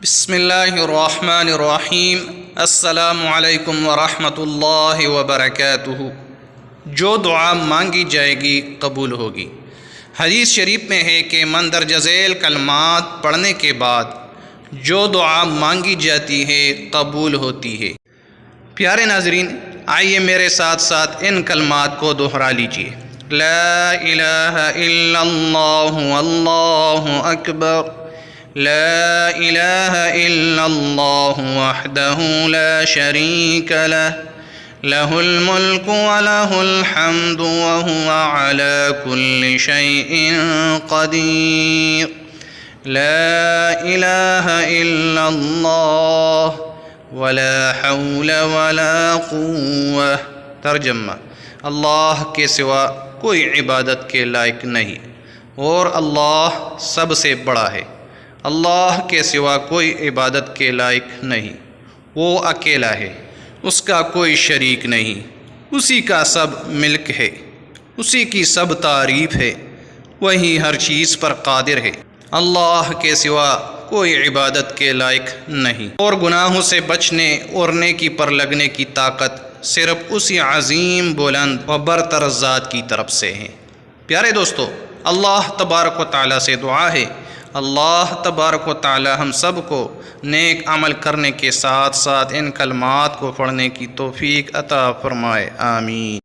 بسم اللہ الرحمن الرحیم۔ السلام علیکم ورحمۃ اللہ وبرکاتہ۔ جو دعا مانگی جائے گی قبول ہوگی۔ حدیث شریف میں ہے کہ مندرجہ ذیل کلمات پڑھنے کے بعد جو دعا مانگی جاتی ہے قبول ہوتی ہے۔ پیارے ناظرین، آئیے میرے ساتھ ساتھ ان کلمات کو دہرا لیجیے۔ لا الہ الا اللہ واللہ اکبر، لا الہ الا اللہ وحدہ لا شریک لہ، لہ الملک ولہ الحمد وہو علی کل شیء قدیر، لا الہ الا اللہ ولا حول ولا قوة۔ ترجمہ: اللہ کے سوا کوئی عبادت کے لائق نہیں اور اللہ سب سے بڑا ہے۔ اللہ کے سوا کوئی عبادت کے لائق نہیں، وہ اکیلا ہے، اس کا کوئی شریک نہیں، اسی کا سب ملک ہے، اسی کی سب تعریف ہے، وہی ہر چیز پر قادر ہے۔ اللہ کے سوا کوئی عبادت کے لائق نہیں، اور گناہوں سے بچنے اور نیکی پر لگنے کی طاقت صرف اسی عظیم بلند و برتر ذات کی طرف سے ہے۔ پیارے دوستو، اللہ تبارک و تعالیٰ سے دعا ہے، اللہ تبارک و تعالیٰ ہم سب کو نیک عمل کرنے کے ساتھ ساتھ ان کلمات کو پڑھنے کی توفیق عطا فرمائے، آمین۔